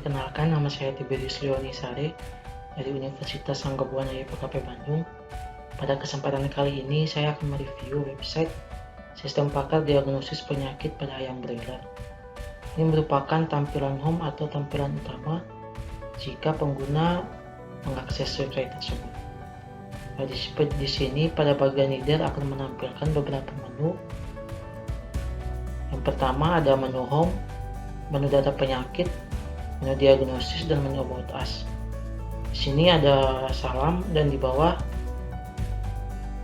Perkenalkan, nama saya Tiberius Leonisare dari Universitas Anggabuana YPKP Bandung. Pada kesempatan kali ini saya akan mereview website Sistem Pakar Diagnosis Penyakit pada Ayam Broiler. Ini merupakan tampilan home atau tampilan utama jika pengguna mengakses website tersebut. Nah, di sini pada bagian header akan menampilkan beberapa menu. Yang pertama ada menu home, menu data penyakit, menu diagnosis, dan menu about us. Di sini ada salam dan di bawah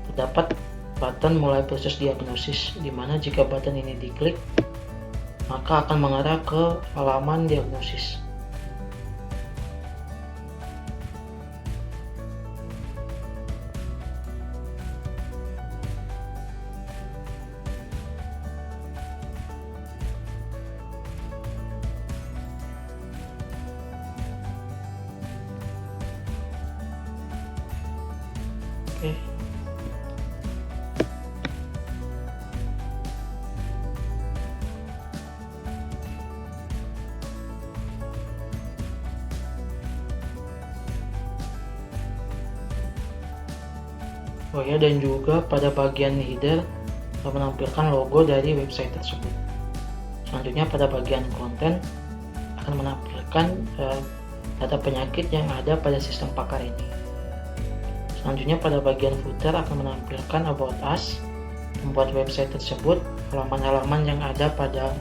terdapat button mulai proses diagnosis, di mana jika button ini diklik maka akan mengarah ke halaman diagnosis. Oke. Oh ya, dan juga pada bagian header menampilkan logo dari website tersebut. Selanjutnya pada bagian konten akan menampilkan data penyakit yang ada pada sistem pakar ini. Selanjutnya pada bagian footer akan menampilkan about us, membuat website tersebut, halaman-halaman yang ada pada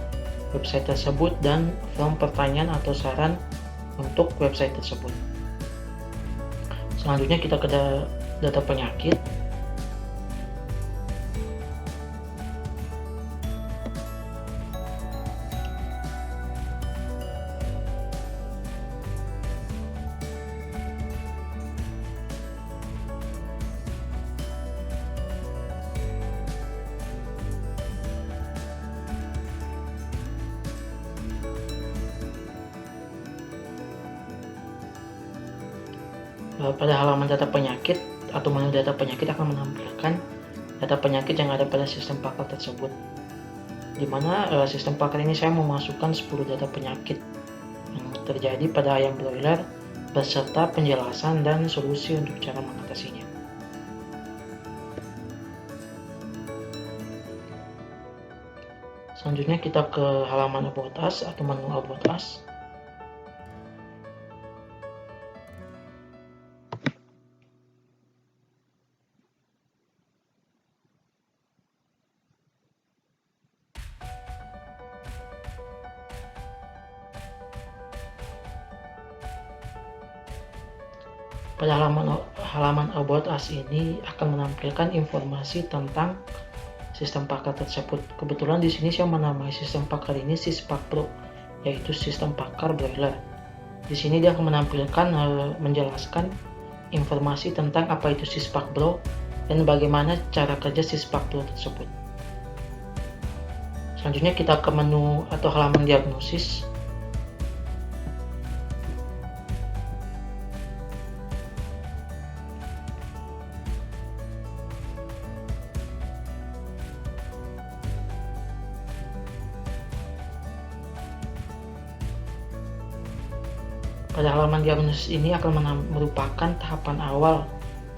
website tersebut, dan form pertanyaan atau saran untuk website tersebut. Selanjutnya kita ke data penyakit. Pada halaman data penyakit atau menu data penyakit akan menampilkan data penyakit yang ada pada sistem pakar tersebut, di mana sistem pakar ini saya memasukkan 10 data penyakit yang terjadi pada ayam broiler beserta penjelasan dan solusi untuk cara mengatasinya. Selanjutnya kita ke halaman about us atau menu about us. Pada halaman about us ini akan menampilkan informasi tentang sistem pakar tersebut. Kebetulan di sini saya menamai sistem pakar ini Syspak Pro, yaitu sistem pakar broiler. Di sini dia akan menampilkan menjelaskan informasi tentang apa itu Syspak Pro dan bagaimana cara kerja Syspak Pro tersebut. Selanjutnya kita ke menu atau halaman diagnosis. Pada halaman diagnosis ini akan merupakan tahapan awal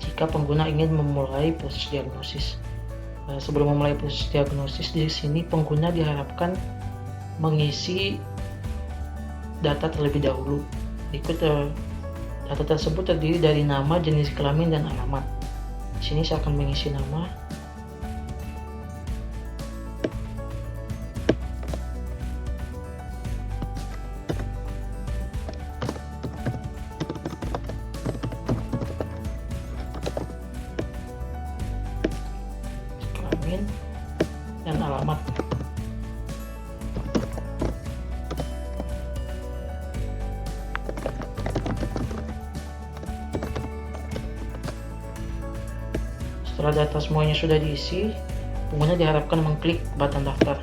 jika pengguna ingin memulai proses diagnosis. Sebelum memulai proses diagnosis, di sini pengguna diharapkan mengisi data terlebih dahulu. Berikut data tersebut terdiri dari nama, jenis kelamin, dan alamat. Di sini saya akan mengisi nama. Dan alamat. Setelah data semuanya sudah diisi, pengguna diharapkan mengklik button daftar.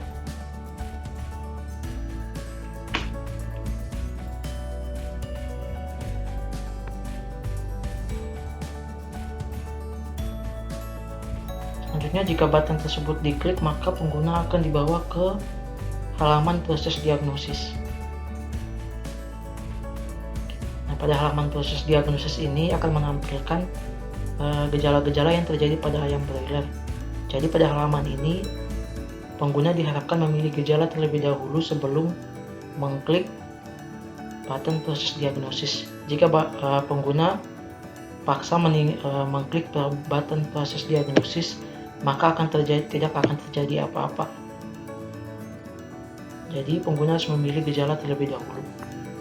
Selanjutnya, jika button tersebut diklik, maka pengguna akan dibawa ke halaman proses diagnosis. pada halaman proses diagnosis ini akan menampilkan gejala-gejala yang terjadi pada ayam broiler. Jadi pada halaman ini pengguna diharapkan memilih gejala terlebih dahulu sebelum mengklik button proses diagnosis. Jika pengguna paksa mengklik button proses diagnosis, maka tidak akan terjadi apa-apa. Jadi pengguna harus memilih gejala terlebih dahulu.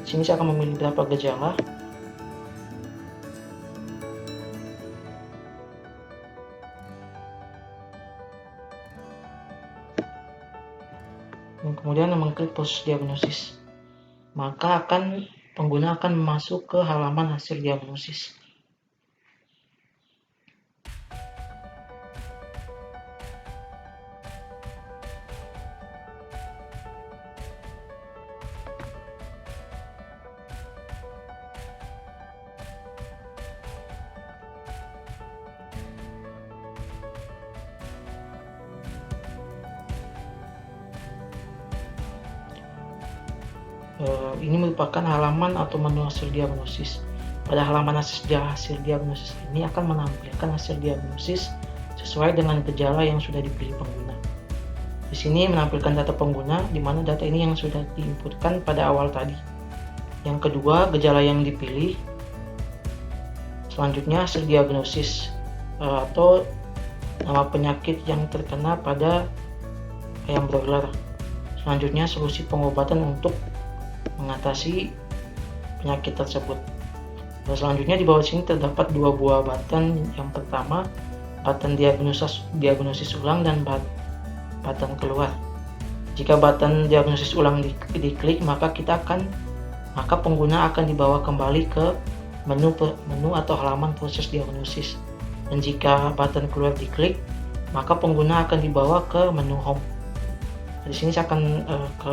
Di sini saya akan memilih beberapa gejala. Dan kemudian mengklik proses diagnosis, maka pengguna akan masuk ke halaman hasil diagnosis. Ini merupakan halaman atau menu hasil diagnosis. Pada halaman hasil diagnosis ini akan menampilkan hasil diagnosis sesuai dengan gejala yang sudah dipilih pengguna. Di sini menampilkan data pengguna, di mana data ini yang sudah diinputkan pada awal tadi. Yang kedua, gejala yang dipilih. Selanjutnya hasil diagnosis atau nama penyakit yang terkena pada ayam broiler. Selanjutnya solusi pengobatan untuk mengatasi penyakit tersebut. Dan selanjutnya di bawah sini terdapat dua buah button. Yang pertama, button diagnosis ulang dan button keluar. Jika button diagnosis ulang diklik, maka pengguna akan dibawa kembali ke menu atau halaman proses diagnosis. Dan jika button keluar diklik, maka pengguna akan dibawa ke menu home. Di sini saya akan ke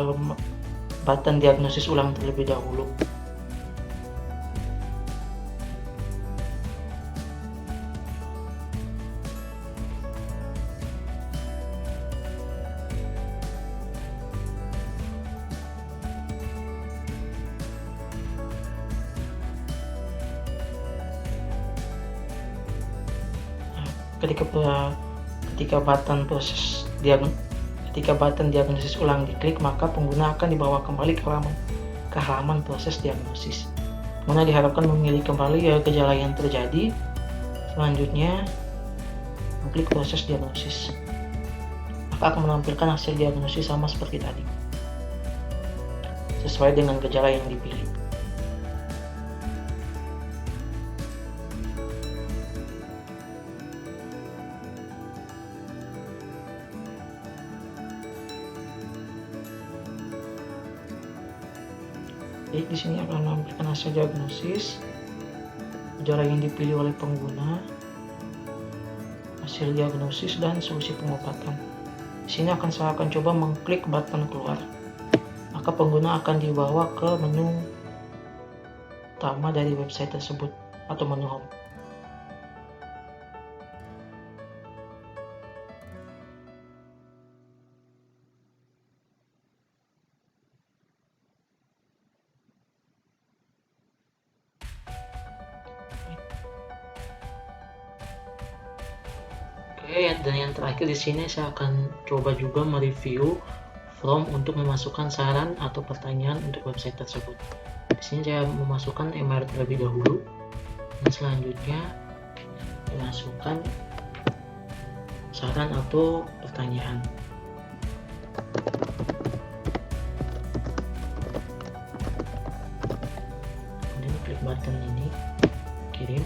button diagnosis ulang terlebih dahulu. Ketika button diagnosis ulang diklik, maka pengguna akan dibawa kembali ke halaman proses diagnosis. Pengguna diharapkan memilih kembali gejala yang terjadi. Selanjutnya, mengklik proses diagnosis, maka akan menampilkan hasil diagnosis sama seperti tadi, sesuai dengan gejala yang dipilih. Jadi di sini akan menampilkan hasil diagnosis, gejala yang dipilih oleh pengguna, hasil diagnosis, dan solusi pengobatan. Di sini saya akan coba mengklik button keluar, maka pengguna akan dibawa ke menu utama dari website tersebut atau menu home. Dan yang terakhir di sini saya akan coba juga mereview form untuk memasukkan saran atau pertanyaan untuk website tersebut. Di sini saya memasukkan email terlebih dahulu, dan selanjutnya memasukkan saran atau pertanyaan. Kemudian klik button ini, kirim.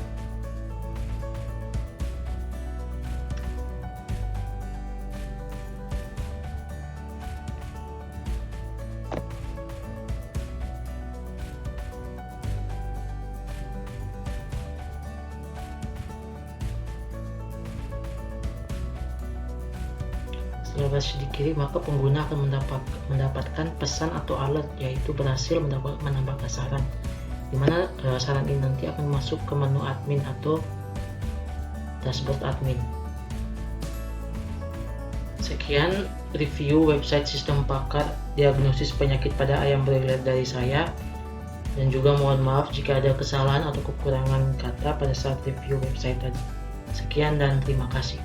Setelah berhasil dikirim, maka pengguna akan mendapatkan pesan atau alert, yaitu berhasil menambahkan saran, di mana saran ini nanti akan masuk ke menu admin atau dashboard admin. Sekian review website sistem pakar diagnosis penyakit pada ayam broiler dari saya. Dan juga mohon maaf jika ada kesalahan atau kekurangan kata pada saat review website tadi. Sekian dan terima kasih.